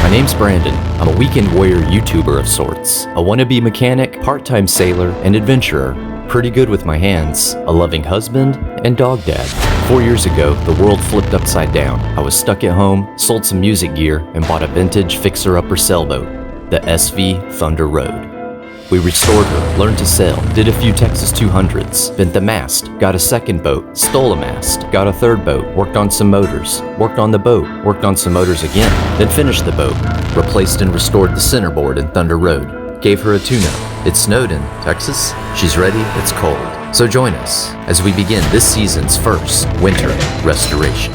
My name's Brandon. I'm a weekend warrior YouTuber of sorts, a wannabe mechanic, part-time sailor, and adventurer. Pretty good with my hands, a loving husband, and dog dad. 4 years ago, the world flipped upside down. I was stuck at home, sold some music gear, and bought a vintage fixer-upper sailboat, the SV Thunder Road. We restored her, learned to sail, did a few Texas 200s, bent the mast, got a second boat, stole a mast, got a third boat, worked on some motors, worked on the boat, worked on some motors again, then finished the boat, replaced and restored the centerboard in Thunder Road, gave her a tune-up. It snowed in Texas. She's ready, it's cold. So join us as we begin this season's first winter restoration.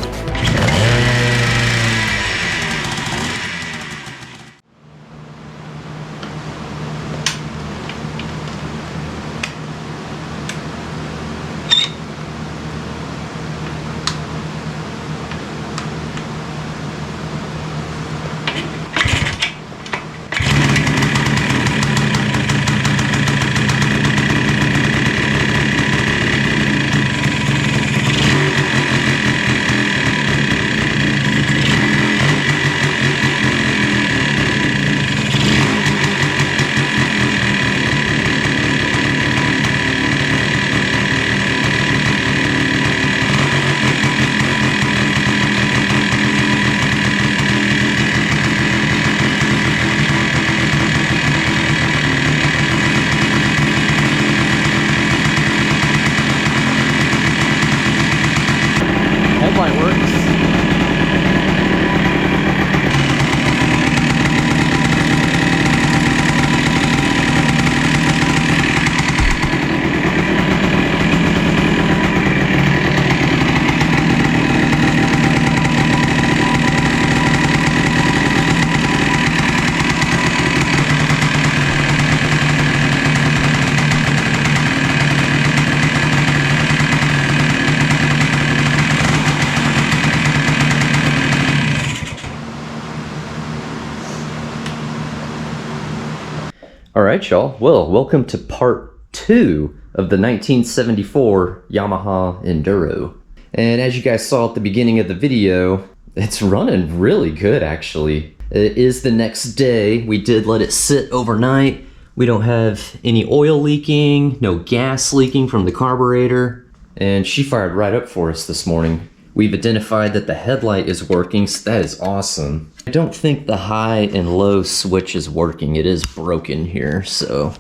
Alright y'all, well, welcome to part 2 of the 1974 Yamaha Enduro. And as you guys saw at the beginning of the video, it's running really good actually. It is the next day. We did let it sit overnight. We don't have any oil leaking, no gas leaking from the carburetor. And she fired right up for us this morning. We've identified that the headlight is working, so that is awesome. I don't think the high and low switch is working. It is broken here, so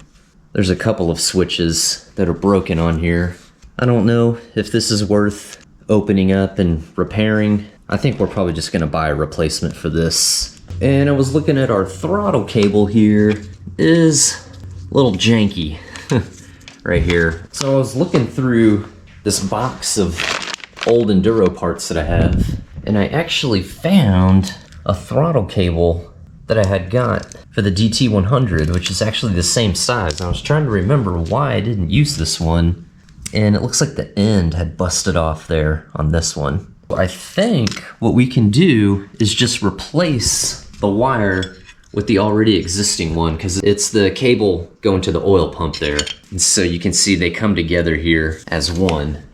there's a couple of switches that are broken on here. I don't know if this is worth opening up and repairing. I think we're probably just gonna buy a replacement for this. And I was looking at our throttle cable here. It is a little janky right here. So I was looking through this box of old enduro parts that I have, and I actually found a throttle cable that I had got for the DT100, which is actually the same size. I was trying to remember why I didn't use this one, and it looks like the end had busted off there on this one. I think what we can do is just replace the wire with the already existing one, because it's the cable going to the oil pump there. And so you can see they come together here as one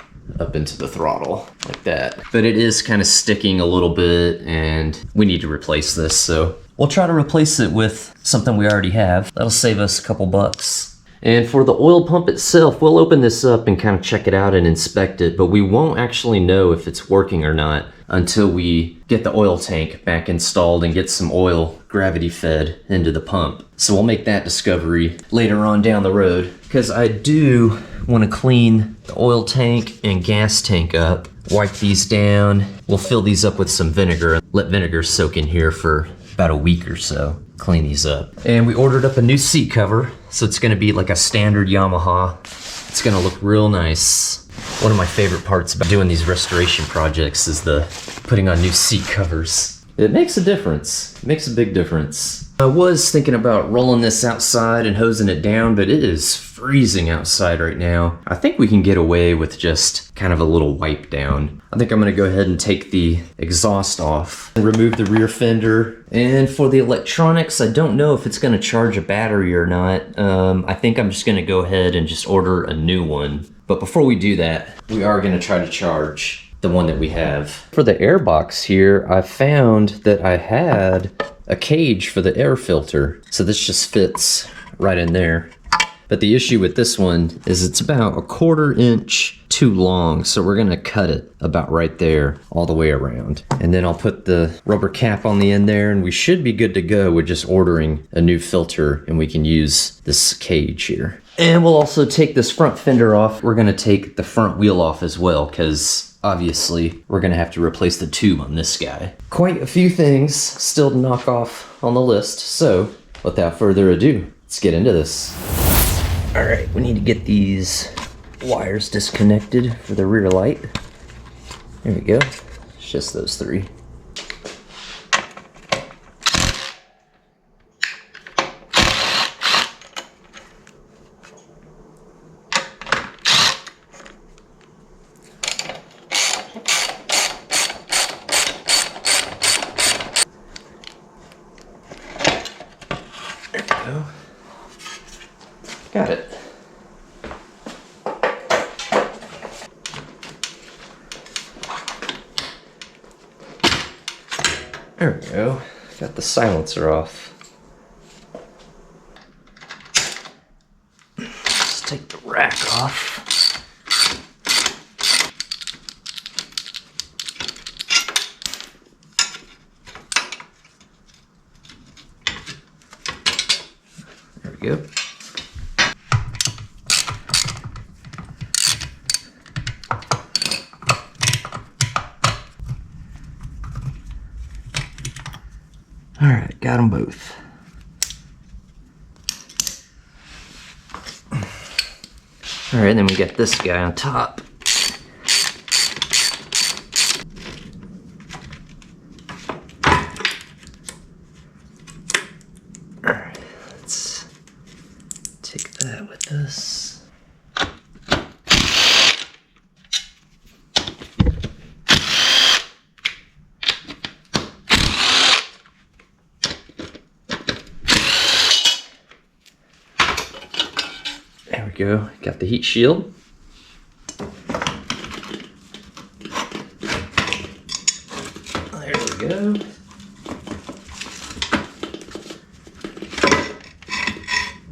up into the throttle like that. But it is kind of sticking a little bit and we need to replace this. So we'll try to replace it with something we already have. That'll save us a couple bucks. And for the oil pump itself, we'll open this up and kind of check it out and inspect it, but we won't actually know if it's working or not until we get the oil tank back installed and get some oil gravity fed into the pump. So we'll make that discovery later on down the road, because I do want to clean the oil tank and gas tank up, wipe these down. We'll fill these up with some vinegar, let vinegar soak in here for about a week or so. Clean these up. And we ordered up a new seat cover, so it's gonna be like a standard Yamaha. It's gonna look real nice. One of my favorite parts about doing these restoration projects is the putting on new seat covers. It makes a difference. It makes a big difference. I was thinking about rolling this outside and hosing it down, but it is freezing outside right now. I think we can get away with just kind of a little wipe down. I think I'm gonna go ahead and take the exhaust off and remove the rear fender. And for the electronics, I don't know if it's gonna charge a battery or not. I think I'm just gonna go ahead and just order a new one. But before we do that, we are gonna try to charge the one that we have. For the air box here, I found that I had a cage for the air filter. So this just fits right in there. But the issue with this one is it's about 1/4 inch too long. So we're gonna cut it about right there all the way around. And then I'll put the rubber cap on the end there and we should be good to go with just ordering a new filter and we can use this cage here. And we'll also take this front fender off. We're gonna take the front wheel off as well because obviously we're gonna have to replace the tube on this guy. Quite a few things still to knock off on the list. So without further ado, let's get into this. All right, we need to get these wires disconnected for the rear light. There we go. It's just those 3. There we go. Got it. There we go. Got the silencer off. Let's take the rack off. There we go. All right, got them both. All right, then we got this guy on top. All right, let's take that with us. There we go, got the heat shield. There we go.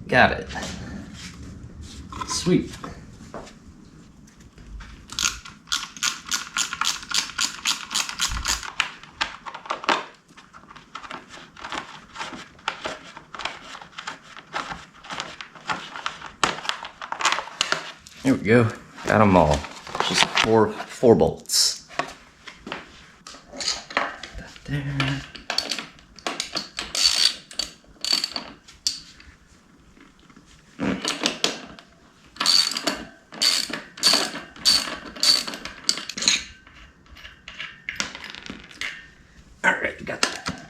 Got it. Sweet. There we go. Got them all. Just four bolts. That there. All right, got that.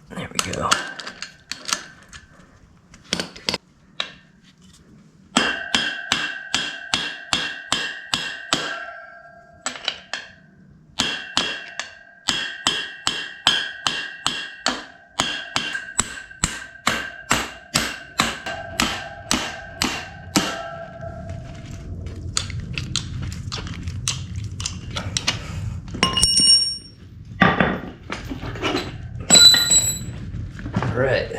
There we go. All right.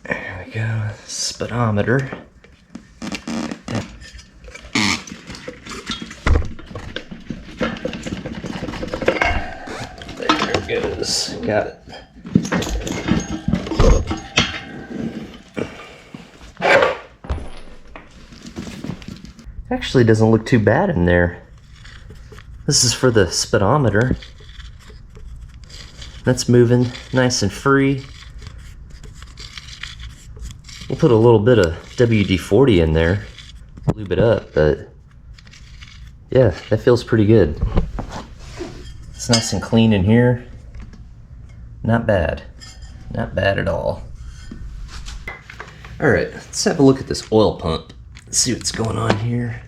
There we go. Speedometer. There it goes. Got it. Actually doesn't look too bad in there. This is for the speedometer. That's moving nice and free. We'll put a little bit of WD-40 in there, lube it up, but yeah, that feels pretty good. It's nice and clean in here. Not bad. Not bad at all. All right, let's have a look at this oil pump. Let's see what's going on here.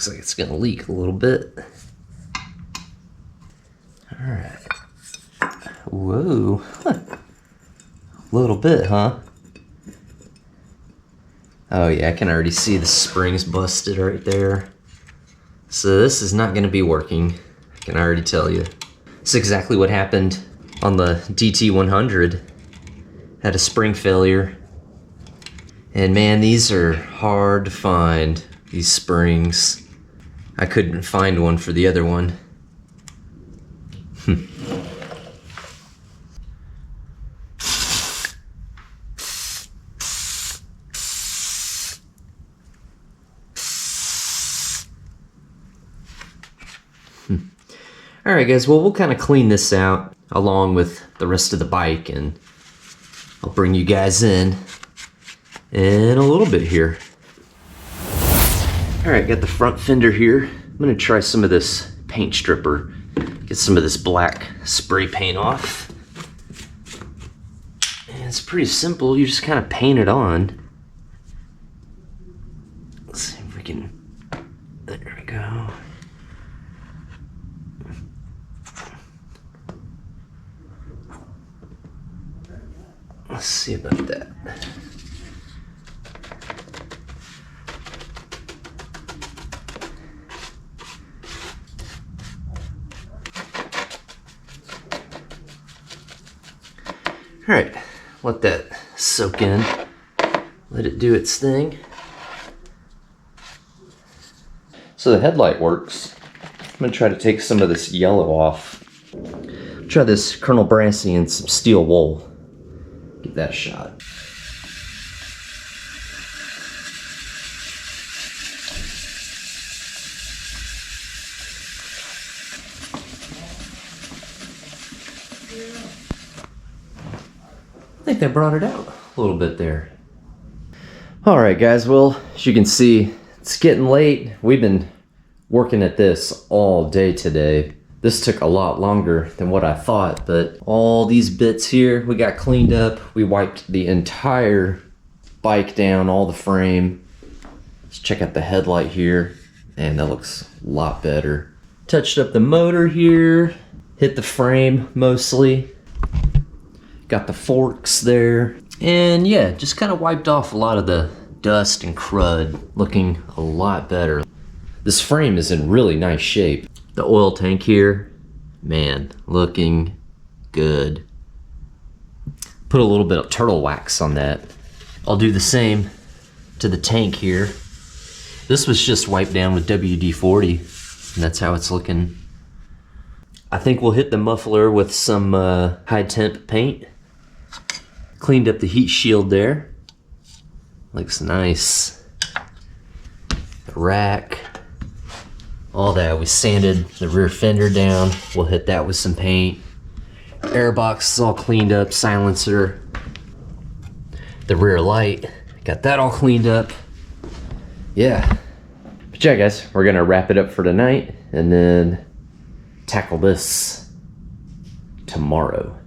Looks like it's gonna leak a little bit. All right. Whoa. A little bit, huh? Oh yeah, I can already see the springs busted right there. So this is not gonna be working. I can already tell you. It's exactly what happened on the DT100. Had a spring failure. And man, these are hard to find, these springs. I couldn't find one for the other one. Alright guys, well we'll kind of clean this out along with the rest of the bike, and I'll bring you guys in a little bit here. Alright, got the front fender here. I'm going to try some of this paint stripper. Get some of this black spray paint off. And it's pretty simple, you just kind of paint it on. Let's see if we can, there we go. Let's see about that. All right, let that soak in. Let it do its thing. So the headlight works. I'm gonna try to take some of this yellow off. Try this Colonel Brassy and some steel wool. Give that a shot. I think that brought it out a little bit there. All right, guys, well, as you can see, it's getting late. We've been working at this all day today. This took a lot longer than what I thought, but all these bits here, we got cleaned up. We wiped the entire bike down, all the frame. Let's check out the headlight here, and that looks a lot better. Touched up the motor here, hit the frame mostly. Got the forks there. And yeah, just kind of wiped off a lot of the dust and crud, looking a lot better. This frame is in really nice shape. The oil tank here, man, looking good. Put a little bit of turtle wax on that. I'll do the same to the tank here. This was just wiped down with WD-40, and that's how it's looking. I think we'll hit the muffler with some high temp paint. Cleaned up the heat shield there. Looks nice. The rack. All that. We sanded the rear fender down. We'll hit that with some paint. Airbox is all cleaned up. Silencer. The rear light. Got that all cleaned up. Yeah. But yeah, guys, we're gonna wrap it up for tonight and then tackle this tomorrow.